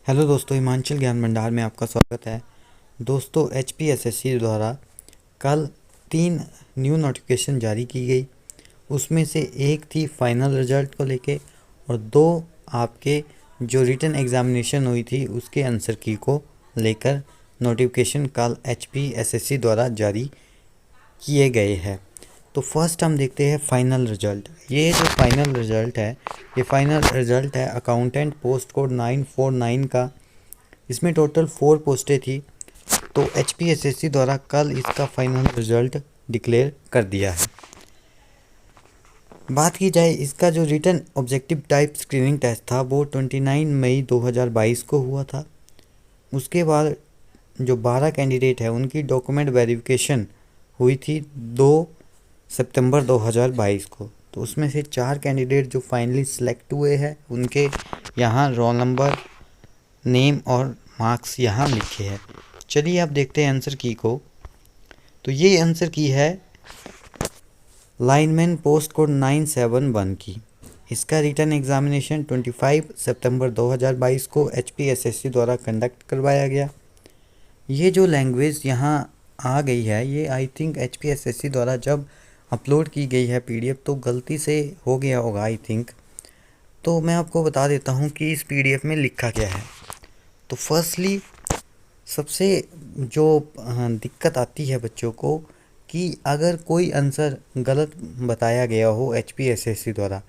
Hello दोस्तों, हिमांचल ज्ञान भंडार में आपका स्वागत है। दोस्तों, HPSSC द्वारा कल 3 न्यू नोटिफिकेशन जारी की गई। उसमें से एक थी फाइनल रिजल्ट को लेके और 2 आपके जो रिटन एग्ज़ामिनेशन हुई थी उसके आंसर की को लेकर नोटिफिकेशन कल HPSSC द्वारा जारी किए गए हैं। तो फर्स्ट हम देखते हैं फाइनल रिजल्ट। ये जो फाइनल रिजल्ट है, ये फाइनल रिजल्ट है अकाउंटेंट पोस्ट कोड 949 का। इसमें टोटल 4 पोस्टें थी। तो HPSSC द्वारा कल इसका फाइनल रिजल्ट डिक्लेयर कर दिया है। बात की जाए, इसका जो written objective type screening test था वो 29 मई 2022 को हुआ था। उसके बाद जो 12 कैंडिडेट है उनकी डॉक्यूमेंट वेरिफिकेशन हुई थी 2 सितंबर 2022 को। तो उसमें से 4 कैंडिडेट जो फाइनली सिलेक्ट हुए हैं उनके यहाँ रोल नंबर, नेम और मार्क्स यहाँ लिखे हैं। चलिए अब देखते हैं आंसर की को। तो ये आंसर की है लाइनमैन पोस्ट कोड 971 की। इसका रिटन एग्जामिनेशन 25 सितंबर 2022 को HPSSC द्वारा कंडक्ट करवाया गया। ये जो लैंग्वेज यहाँ आ गई है, ये आई थिंक HPSSC द्वारा जब अपलोड की गई है PDF तो गलती से हो गया होगा आई थिंक। तो मैं आपको बता देता हूँ कि इस PDF में लिखा क्या है। तो फर्स्टली सबसे जो दिक्कत आती है बच्चों को कि अगर कोई आंसर गलत बताया गया हो HPSSC द्वारा,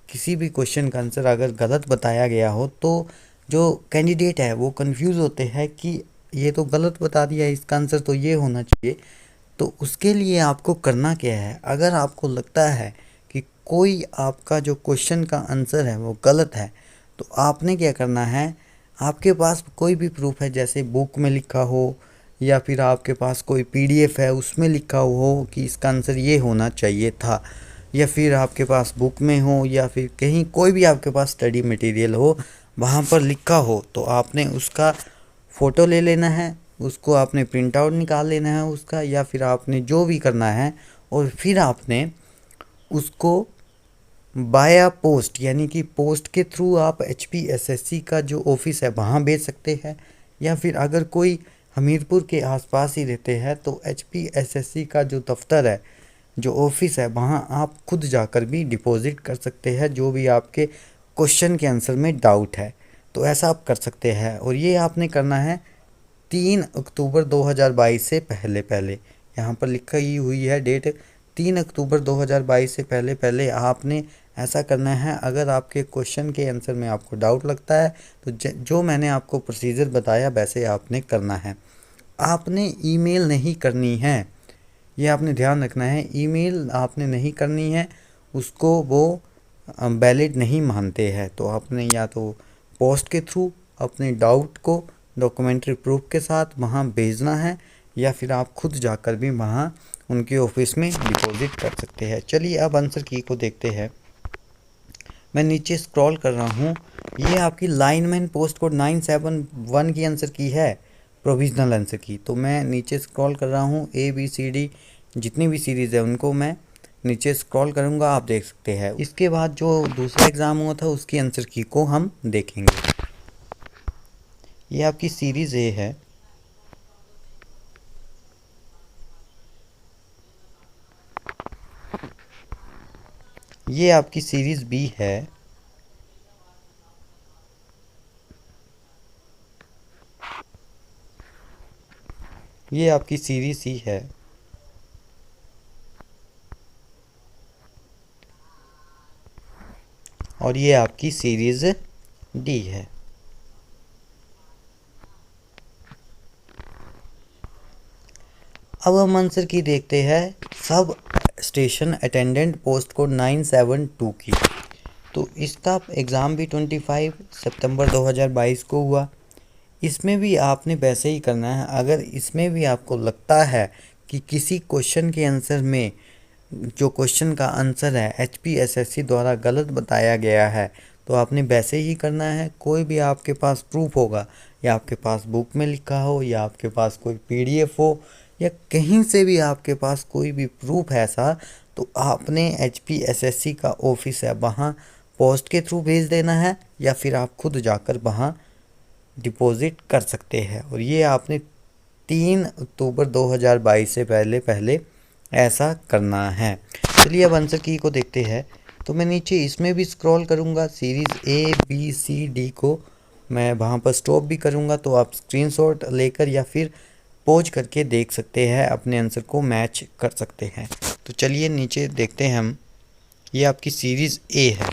किसी भी क्वेश्चन का आंसर अगर गलत बताया गया हो तो जो कैंडिडेट है वो कंफ्यूज होते हैं कि ये तो गलत बता दिया, इसका आंसर तो ये होना चाहिए। तो उसके लिए आपको करना क्या है, अगर आपको लगता है कि कोई आपका जो क्वेश्चन का आंसर है वो गलत है तो आपने क्या करना है, आपके पास कोई भी प्रूफ है, जैसे बुक में लिखा हो या फिर आपके पास कोई PDF है उसमें लिखा हो कि इसका आंसर ये होना चाहिए था, या फिर आपके पास बुक में हो या फिर कहीं कोई भी आपके पास स्टडी मटेरियल हो वहाँ पर लिखा हो, तो आपने उसका फ़ोटो ले लेना है, उसको आपने प्रिंट आउट निकाल लेना है उसका, या फिर आपने जो भी करना है और फिर आपने उसको बाया पोस्ट यानी कि पोस्ट के थ्रू आप HPSSC का जो ऑफिस है वहाँ भेज सकते हैं, या फिर अगर कोई हमीरपुर के आसपास ही रहते हैं तो HPSSC का जो दफ्तर है, जो ऑफिस है, वहाँ आप खुद जाकर भी डिपॉजिट कर सकते हैं जो भी आपके क्वेश्चन के आंसर में डाउट है। तो ऐसा आप कर सकते हैं और ये आपने करना है 3 अक्टूबर 2022 से पहले पहले। यहाँ पर लिखी हुई है डेट 3 अक्टूबर 2022 से पहले पहले आपने ऐसा करना है। अगर आपके क्वेश्चन के आंसर में आपको डाउट लगता है तो जो मैंने आपको प्रोसीजर बताया वैसे आपने करना है। आपने ईमेल नहीं करनी है, ये आपने ध्यान रखना है। ईमेल आपने नहीं करनी है, उसको वो वैलिड नहीं मानते हैं। तो आपने या तो पोस्ट के थ्रू अपने डाउट को डॉक्यूमेंट्री प्रूफ के साथ वहाँ भेजना है, या फिर आप खुद जाकर भी वहाँ उनके ऑफिस में डिपॉजिट कर सकते हैं। चलिए अब आंसर की को देखते हैं। मैं नीचे स्क्रॉल कर रहा हूँ, ये आपकी लाइनमैन पोस्ट कोड 971 की आंसर की है, प्रोविजनल आंसर की। तो मैं नीचे स्क्रॉल कर रहा हूँ, ABCD जितनी भी सीरीज़ है उनको मैं नीचे स्क्रॉल करूँगा, आप देख सकते हैं। इसके बाद जो दूसरा एग्ज़ाम हुआ था उसकी आंसर की को हम देखेंगे। ये आपकी सीरीज़ A है। ये आपकी सीरीज़ B है। ये आपकी सीरीज़ C है। और ये आपकी सीरीज़ D है। अब हम आंसर की देखते हैं sub station attendant post code 972 की। तो इसका एग्ज़ाम भी 25 सितंबर 2022 को हुआ। इसमें भी आपने वैसे ही करना है। अगर इसमें भी आपको लगता है कि किसी क्वेश्चन के आंसर में जो क्वेश्चन का आंसर है HPSSC द्वारा गलत बताया गया है तो आपने वैसे ही करना है। कोई भी आपके पास प्रूफ होगा, या आपके पास बुक में लिखा हो, या आपके पास कोई PDF हो, या कहीं से भी आपके पास कोई भी प्रूफ है ऐसा, तो आपने HPSSC का ऑफिस है वहाँ पोस्ट के थ्रू भेज देना है, या फिर आप खुद जाकर वहाँ डिपॉजिट कर सकते हैं। और ये आपने 3 अक्टूबर 2022 से पहले पहले ऐसा करना है। चलिए अब आंसर की को देखते हैं। तो मैं नीचे इसमें भी स्क्रॉल करूँगा, series A B C D को मैं वहाँ पर स्टॉप भी करूँगा, तो आप स्क्रीनशॉट लेकर या फिर पॉज करके देख सकते हैं, अपने आंसर को मैच कर सकते हैं। तो चलिए नीचे देखते हैं हम। ये आपकी सीरीज़ ए है।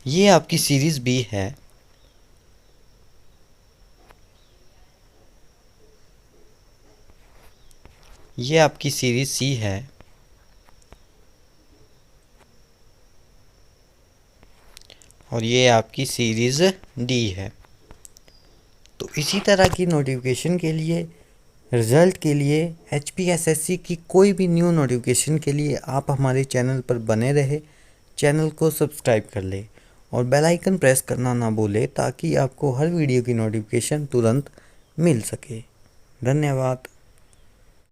ये आपकी सीरीज़ बी है। ये आपकी सीरीज़ सी है। और ये आपकी सीरीज़ डी है। तो इसी तरह की नोटिफिकेशन के लिए, रिज़ल्ट के लिए, HPSSC की कोई भी न्यू नोटिफिकेशन के लिए आप हमारे चैनल पर बने रहे, चैनल को सब्सक्राइब कर ले और बेल आइकन प्रेस करना ना भूले, ताकि आपको हर वीडियो की नोटिफिकेशन तुरंत मिल सके। धन्यवाद।